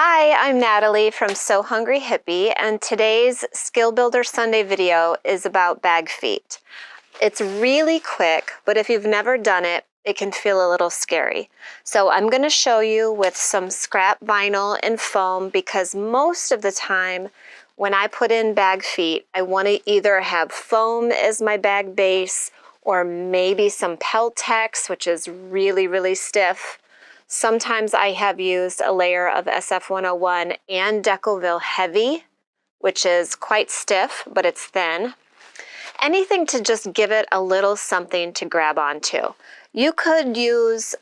Hi, I'm Natalie from So Hungry Hippie, and today's Skill Builder Sunday video is about bag feet. It's really quick, but if you've never done it, it can feel a little scary. So I'm going to show you with some scrap vinyl and foam because most of the time when I put in bag feet, I want to either have foam as my bag base or maybe some Peltex, which is really stiff. Sometimes I have used a layer of SF101 and Decoville Heavy, which is quite stiff, but it's thin. Anything to just give it a little something to grab onto. You could use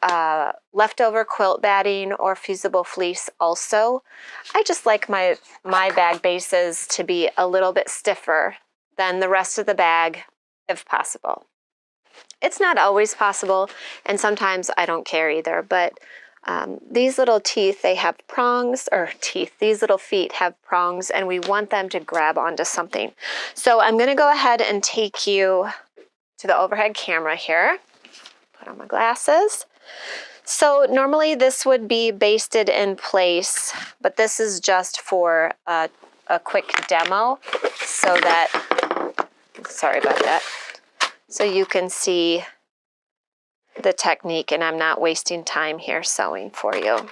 leftover quilt batting or fusible fleece also. I just like my bag bases to be a little bit stiffer than the rest of the bag if possible. It's not always possible, and sometimes I don't care either, but these little teeth, they have prongs, or teeth, these little feet have prongs, and we want them to grab onto something. So I'm going to go ahead and take you to the overhead camera here. Put on my glasses. So normally this would be basted in place, but this is just for a quick demo so that, sorry about that, so you can see the technique and I'm not wasting time here sewing for you.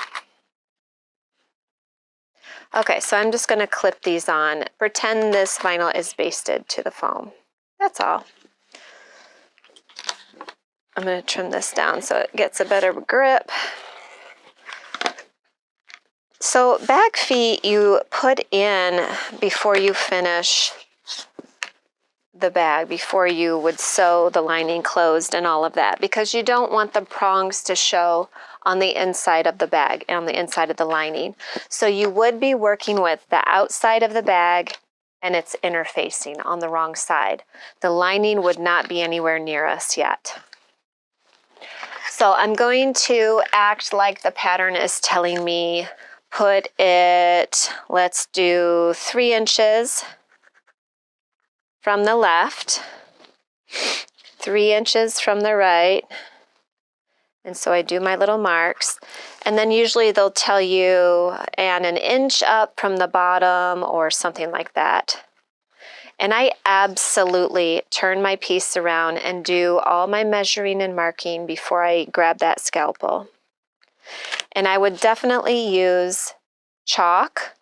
Okay, so I'm just going to clip these on. Pretend this vinyl is basted to the foam. That's all. I'm going to trim this down so it gets a better grip. So bag feet you put in before you finish the bag, before you would sew the lining closed and all of that, because you don't want the prongs to show on the inside of the bag, on the inside of the lining. So you would be working with the outside of the bag and it's interfacing on the wrong side. The lining would not be anywhere near us yet. So I'm going to act like the pattern is telling me, put it, let's do 3 inches from the left, 3 inches from the right, and so I do my little marks, and then usually they'll tell you and 1 inch up from the bottom or something like that. And I absolutely turn my piece around and do all my measuring and marking before I grab that scalpel. And I would definitely use chalk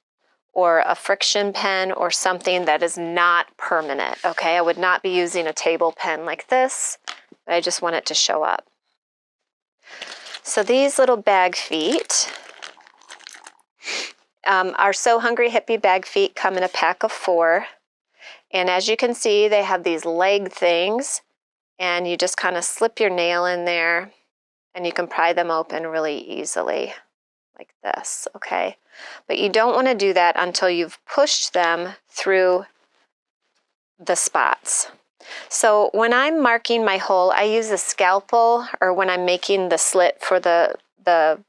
or a friction pen or something that is not permanent, okay? I would not be using a table pen like this, but I just want it to show up. So these little bag feet, our So Hungry Hippie bag feet come in a pack of 4. And as you can see, they have these leg things, and you just kind of slip your nail in there, and you can pry them open really easily, like this, okay? But you don't want to do that until you've pushed them through the spots. So when I'm marking my hole, I use a scalpel, or when I'm making the slit for the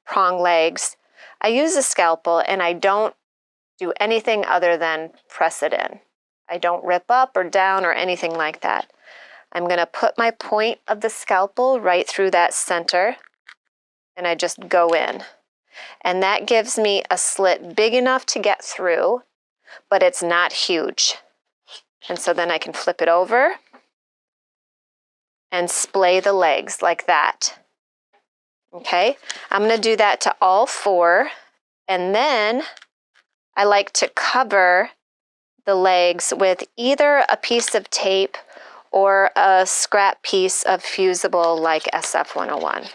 prong legs, I use a scalpel and I don't do anything other than press it in. I don't rip up or down or anything like that. I'm going to put my point of the scalpel right through that center, and I just go in. And that gives me a slit big enough to get through, but it's not huge. And so then I can flip it over and splay the legs like that. Okay, I'm going to do that to all 4, and then I like to cover the legs with either a piece of tape or a scrap piece of fusible like SF101.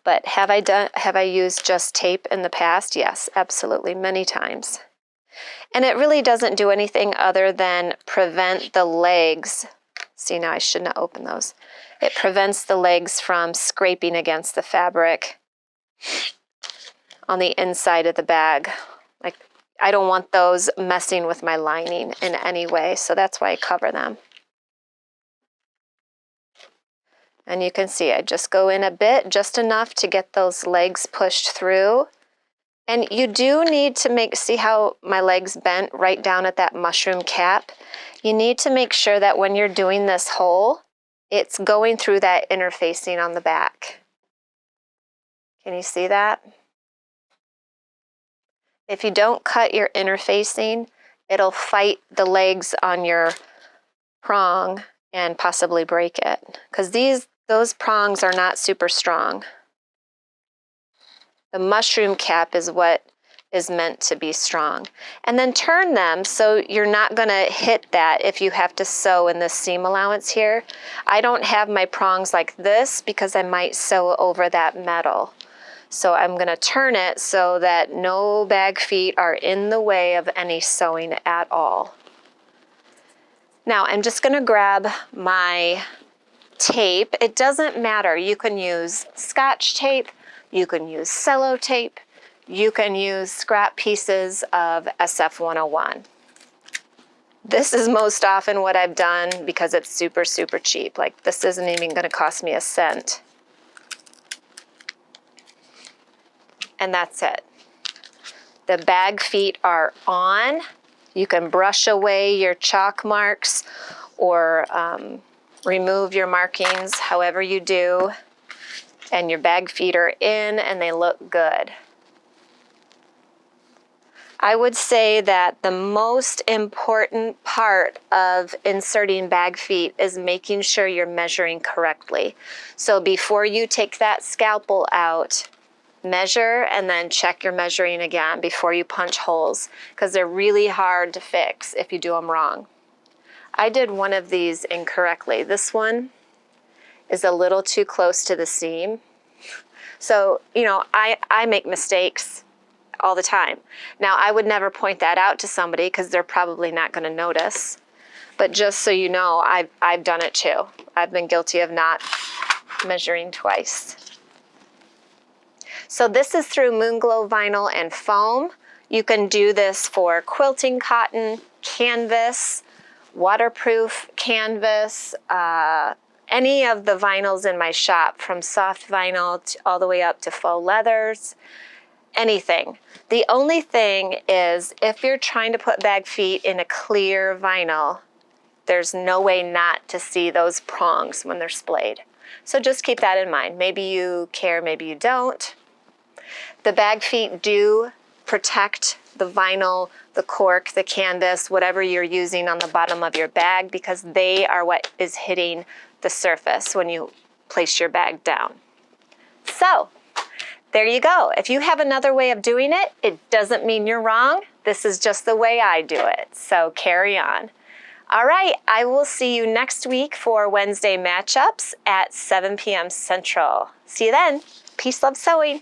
But have I used just tape in the past? Yes, absolutely, many times. And it really doesn't do anything other than prevent the legs. See, now I shouldn't have opened those. It prevents the legs from scraping against the fabric on the inside of the bag. Like, I don't want those messing with my lining in any way, so that's why I cover them. And you can see I just go in a bit, just enough to get those legs pushed through. And you do need to see how my legs bent right down at that mushroom cap. You need to make sure that when you're doing this hole, it's going through that interfacing on the back. Can you see that? If you don't cut your interfacing, it'll fight the legs on your prong and possibly break it, because those prongs are not super strong. The mushroom cap is what is meant to be strong. And then turn them so you're not going to hit that if you have to sew in this seam allowance here. I don't have my prongs like this because I might sew over that metal. So I'm going to turn it so that no bag feet are in the way of any sewing at all. Now I'm just going to grab my tape. It doesn't matter. You can use Scotch tape, you can use cello tape, you can use scrap pieces of SF-101. This is most often what I've done because it's super, super cheap. Like, this isn't even going to cost me a cent. And that's it. The bag feet are on. You can brush away your chalk marks or remove your markings, however you do. And your bag feet are in and they look good. I would say that the most important part of inserting bag feet is making sure you're measuring correctly. So before you take that scalpel out, measure and then check your measuring again before you punch holes, because they're really hard to fix if you do them wrong. I did one of these incorrectly. This one is a little too close to the seam. So, you know, I make mistakes all the time. Now, I would never point that out to somebody because they're probably not going to notice. But just so you know, I've done it too. I've been guilty of not measuring twice. So this is through Moonglow Vinyl and foam. You can do this for quilting cotton, canvas, waterproof canvas, any of the vinyls in my shop, from soft vinyl all the way up to faux leathers. Anything. The only thing is, if you're trying to put bag feet in a clear vinyl, there's no way not to see those prongs when they're splayed. So just keep that in mind. Maybe you care, maybe you don't. The bag feet do protect the vinyl, the cork, the canvas, whatever you're using on the bottom of your bag, because they are what is hitting the surface when you place your bag down. So, there you go. If you have another way of doing it, it doesn't mean you're wrong. This is just the way I do it. So carry on. All right, I will see you next week for Wednesday matchups at 7 p.m. Central. See you then. Peace, love, sewing.